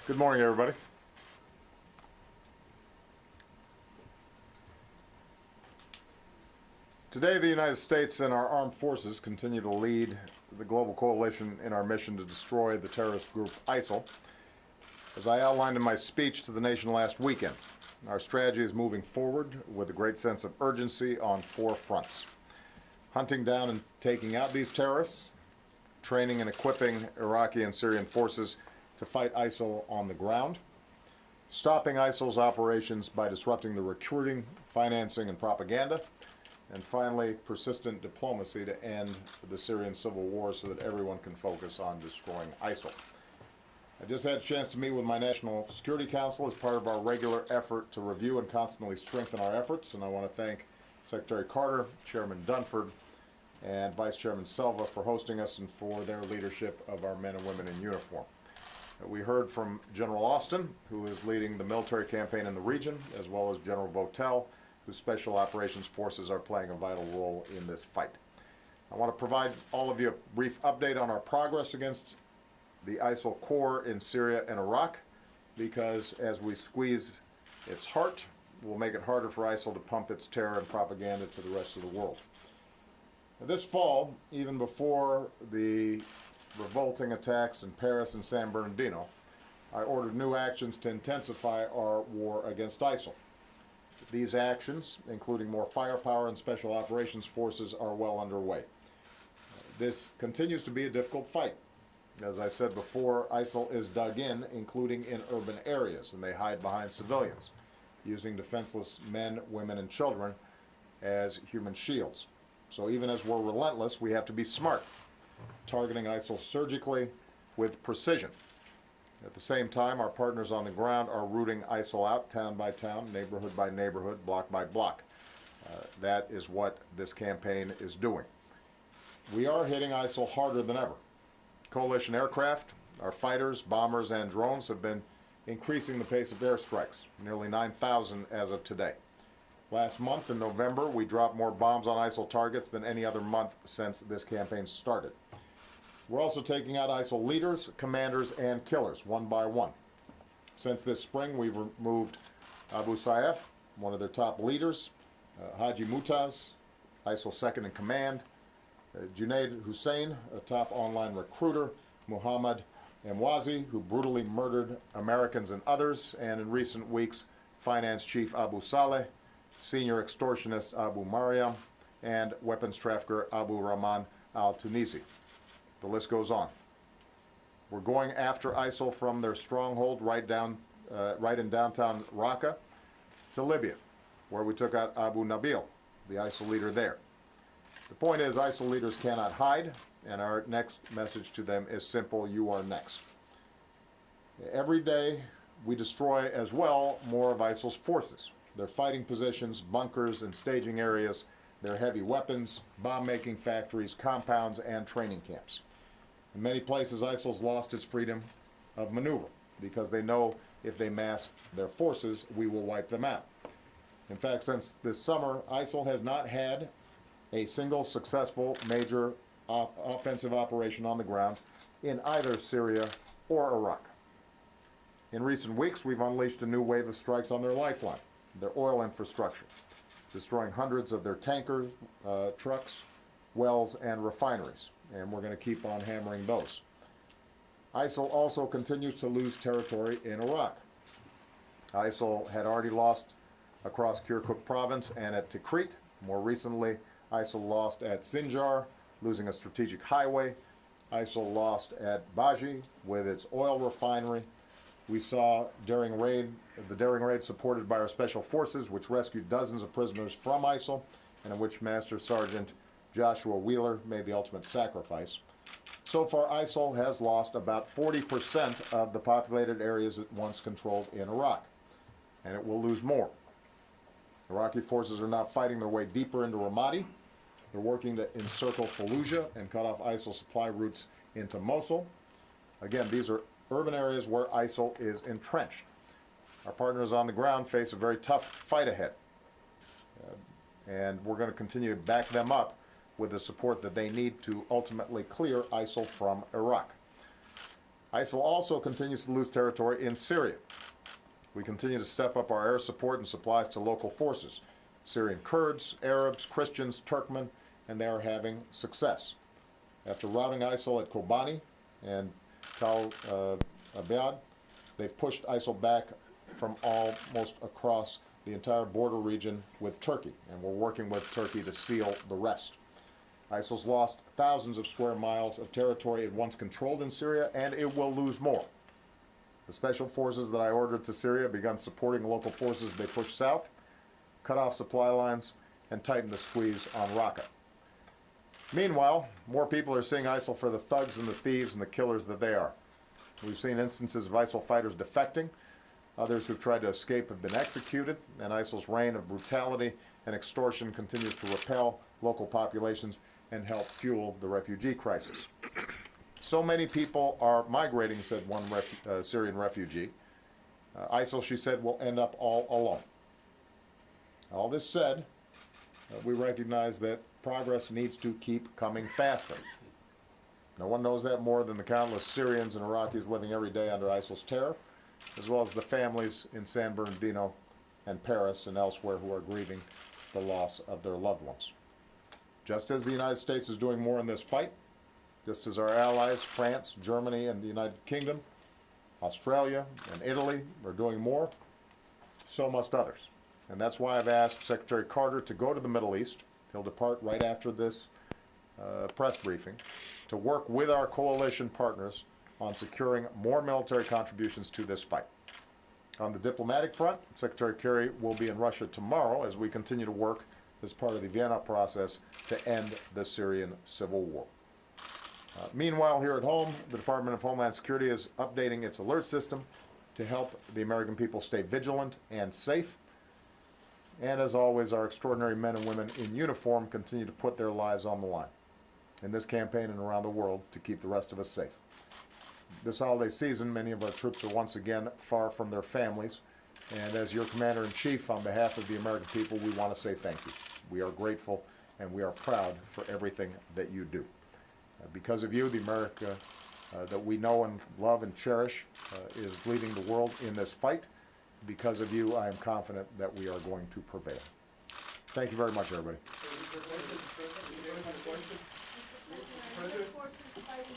Good morning, everybody. Today, the United States and our armed forces continue to lead the global coalition in our mission to destroy the terrorist group ISIL. As I outlined in my speech to the nation last weekend, our strategy is moving forward with a great sense of urgency on 4 fronts. Hunting down and taking out these terrorists, training and equipping Iraqi and Syrian forces to fight ISIL on the ground, stopping ISIL's operations by disrupting the recruiting, financing, and propaganda, and finally, persistent diplomacy to end the Syrian civil war so that everyone can focus on destroying ISIL. I just had a chance to meet with my National Security Council as part of our regular effort to review and constantly strengthen our efforts, and I want to thank Secretary Carter, Chairman Dunford, and Vice Chairman Selva for hosting us and for their leadership of our men and women in uniform. We heard from General Austin, who is leading the military campaign in the region, as well as General Votel, whose special operations forces are playing a vital role in this fight. I want to provide all of you a brief update on our progress against the ISIL core in Syria and Iraq, because as we squeeze its heart, we'll make it harder for ISIL to pump its terror and propaganda to the rest of the world. This fall, even before the revolting attacks in Paris and San Bernardino, I ordered new actions to intensify our war against ISIL. These actions, including more firepower and special operations forces, are well underway. This continues to be a difficult fight. As I said before, ISIL is dug in, including in urban areas, and they hide behind civilians, using defenseless men, women, and children as human shields. So even as we're relentless, we have to be smart, targeting ISIL surgically with precision. At the same time, our partners on the ground are rooting ISIL out town by town, neighborhood by neighborhood, block by block. That is what this campaign is doing. We are hitting ISIL harder than ever. Coalition aircraft, our fighters, bombers, and drones have been increasing the pace of airstrikes, nearly 9,000 as of today. Last month in November, we dropped more bombs on ISIL targets than any other month since this campaign started. We're also taking out ISIL leaders, commanders, and killers, one by one. Since this spring, we've removed Abu Sayyaf, one of their top leaders, Haji Mutaz, ISIL second in command, Junaid Hussein, a top online recruiter, Muhammad Emwazi, who brutally murdered Americans and others, and in recent weeks, finance chief Abu Saleh, senior extortionist Abu Mariam, and weapons trafficker Abu Rahman al-Tunisi. The list goes on. We're going after ISIL from their stronghold right in downtown Raqqa to Libya, where we took out Abu Nabil, the ISIL leader there. The point is, ISIL leaders cannot hide, and our next message to them is simple: you are next. Every day, we destroy as well more of ISIL's forces, their fighting positions, bunkers, and staging areas, their heavy weapons, bomb-making factories, compounds, and training camps. In many places, ISIL's lost its freedom of maneuver because they know if they mass their forces, we will wipe them out. In fact, since this summer, ISIL has not had a single successful major offensive operation on the ground in either Syria or Iraq. In recent weeks, we've unleashed a new wave of strikes on their lifeline, their oil infrastructure, destroying hundreds of their tankers, trucks, wells, and refineries, and we're going to keep on hammering those. ISIL also continues to lose territory in Iraq. ISIL had already lost across Kirkuk province and at Tikrit. More recently, ISIL lost at Sinjar, losing a strategic highway. ISIL lost at Baji with its oil refinery. We saw the daring raid supported by our special forces, which rescued dozens of prisoners from ISIL, and in which Master Sergeant Joshua Wheeler made the ultimate sacrifice. So far, ISIL has lost about 40% of the populated areas it once controlled in Iraq, and it will lose more. Iraqi forces are now fighting their way deeper into Ramadi. They're working to encircle Fallujah and cut off ISIL supply routes into Mosul. Again, these are urban areas where ISIL is entrenched. Our partners on the ground face a very tough fight ahead, and we're going to continue to back them up with the support that they need to ultimately clear ISIL from Iraq. ISIL also continues to lose territory in Syria. We continue to step up our air support and supplies to local forces, Syrian Kurds, Arabs, Christians, Turkmen, and they are having success. After routing ISIL at Kobani and Tal Abyad, they've pushed ISIL back from almost across the entire border region with Turkey, and we're working with Turkey to seal the rest. ISIL's lost thousands of square miles of territory it once controlled in Syria, and it will lose more. The special forces that I ordered to Syria begun supporting local forces they push south, cut off supply lines, and tighten the squeeze on Raqqa. Meanwhile, more people are seeing ISIL for the thugs and the thieves and the killers that they are. We've seen instances of ISIL fighters defecting. Others who've tried to escape have been executed, and ISIL's reign of brutality and extortion continues to repel local populations and help fuel the refugee crisis. So many people are migrating, said one Syrian refugee. ISIL, she said, will end up all alone. All this said, we recognize that progress needs to keep coming faster. No one knows that more than the countless Syrians and Iraqis living every day under ISIL's terror, as well as the families in San Bernardino and Paris and elsewhere who are grieving the loss of their loved ones. Just as the United States is doing more in this fight, just as our allies, France, Germany, and the United Kingdom, Australia, and Italy are doing more, so must others. And that's why I've asked Secretary Carter to go to the Middle East. He'll depart right after this press briefing to work with our coalition partners on securing more military contributions to this fight. On the diplomatic front, Secretary Kerry will be in Russia tomorrow as we continue to work as part of the Vienna process to end the Syrian civil war. Meanwhile, here at home, the Department of Homeland Security is updating its alert system to help the American people stay vigilant and safe. And as always, our extraordinary men and women in uniform continue to put their lives on the line in this campaign and around the world to keep the rest of us safe. This holiday season, many of our troops are once again far from their families. And as your Commander-in-Chief, on behalf of the American people, we want to say thank you. We are grateful and we are proud for everything that you do. Because of you, the America that we know and love and cherish is leading the world in this fight. Because of you, I am confident that we are going to prevail. Thank you very much, everybody. President, forces fighting